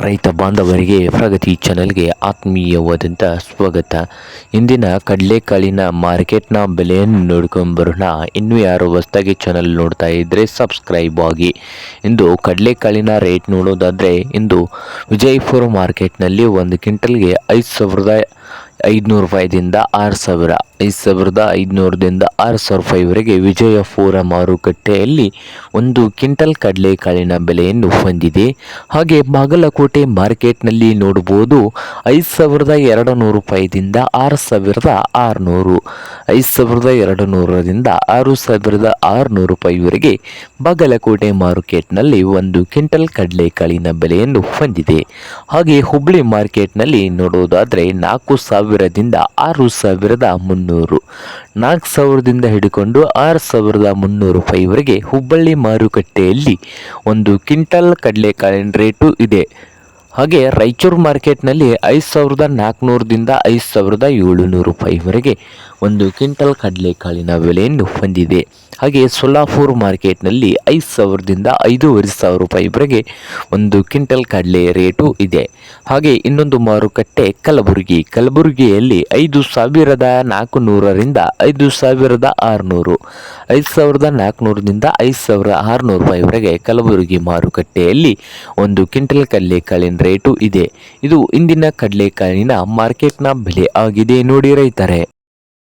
ರೈತ ಬಾಂಧವರಿಗೆ ಪ್ರಗತಿ ಚಾನೆಲ್ಗೆ ಆತ್ಮೀಯವಾದಂಥ ಸ್ವಾಗತ. ಇಂದಿನ ಕಡಲೆಕಾಳಿನ ಮಾರ್ಕೆಟ್ನ ಬೆಲೆಯನ್ನು ನೋಡ್ಕೊಂಬರೋಣ. ಇನ್ನೂ ಯಾರು ಹೊಸದಾಗಿ ಚಾನಲ್ ನೋಡ್ತಾ ಇದ್ದರೆ ಸಬ್ಸ್ಕ್ರೈಬ್ ಆಗಿ. ಇಂದು ಕಡಲೆಕಾಳಿನ ರೇಟ್ ನೋಡೋದಾದರೆ, ಇಂದು ವಿಜಯಪುರ ಮಾರ್ಕೆಟ್ನಲ್ಲಿ ಒಂದು ಕ್ವಿಂಟಲ್ಗೆ 5,500 ರೂಪಾಯಿದಿಂದ 6,000, 5,500ದಿಂದ 6,000 ರೂಪಾಯಿವರೆಗೆ ವಿಜಯಪುರ ಮಾರುಕಟ್ಟೆಯಲ್ಲಿ ಒಂದು ಕ್ವಿಂಟಲ್ ಕಡಲೆಕಾಳಿನ ಬೆಲೆಯನ್ನು ಹೊಂದಿದೆ. ಹಾಗೆ ಬಾಗಲಕೋಟೆ ಮಾರ್ಕೆಟ್ನಲ್ಲಿ ನೋಡಬಹುದು 5,200 ರೂಪಾಯಿದಿಂದ 6,600, 5,200ರಿಂದ 6,600 ರೂಪಾಯಿವರೆಗೆ ಬಾಗಲಕೋಟೆ ಮಾರ್ಕೆಟ್ನಲ್ಲಿ ಒಂದು ಕ್ವಿಂಟಲ್ ಕಡಲೆಕಾಳಿನ ಬೆಲೆಯನ್ನು ಹೊಂದಿದೆ. ಹಾಗೆ ಹುಬ್ಬಳ್ಳಿ ಮಾರ್ಕೆಟ್ನಲ್ಲಿ ನೋಡೋದಾದರೆ 4,000ದಿಂದ 6,300, 4,000ದಿಂದ ಹಿಡಿಕೊಂಡು 6,300 ರೂಪಾಯಿವರೆಗೆ ಹುಬ್ಬಳ್ಳಿ ಮಾರುಕಟ್ಟೆಯಲ್ಲಿ ಒಂದು ಕ್ವಿಂಟಲ್ ಕಡಲೆಕಾಳಿನ ರೇಟು ಇದೆ. ಹಾಗೆ ರಾಯಚೂರು ಮಾರ್ಕೆಟ್ನಲ್ಲಿ 5,400ದಿಂದ 5,700 ರೂಪಾಯಿವರೆಗೆ ಒಂದು ಕ್ವಿಂಟಲ್ ಕಡಲೆಕಾಳಿನ ಬೆಲೆಯನ್ನು ಹೊಂದಿದೆ. ಹಾಗೆ ಸೊಲ್ಲಾಪುರ ಮಾರ್ಕೆಟ್ನಲ್ಲಿ 5,000ದಿಂದ 5,500 ರೂಪಾಯಿವರೆಗೆ ಒಂದು ಕ್ವಿಂಟಲ್ ಕಡಲೆ ರೇಟು ಇದೆ. ಹಾಗೆ ಇನ್ನೊಂದು ಮಾರುಕಟ್ಟೆ ಕಲಬುರಗಿಯಲ್ಲಿ 5,400ರಿಂದ 5,600, 5,400ದಿಂದ 5,600 ರೂಪಾಯಿವರೆಗೆ ಕಲಬುರಗಿ ಮಾರುಕಟ್ಟೆಯಲ್ಲಿ ಒಂದು ಕ್ವಿಂಟಲ್ ಕಡಲೆಕಾಳಿನ ರೇಟು ಇದೆ. ಇದು ಇಂದಿನ ಕಡಲೆಕಾಳಿನ ಮಾರ್ಕೆಟ್ನ ಬೆಲೆ ಆಗಿದೆ ನೋಡಿ ರೈತರೇ.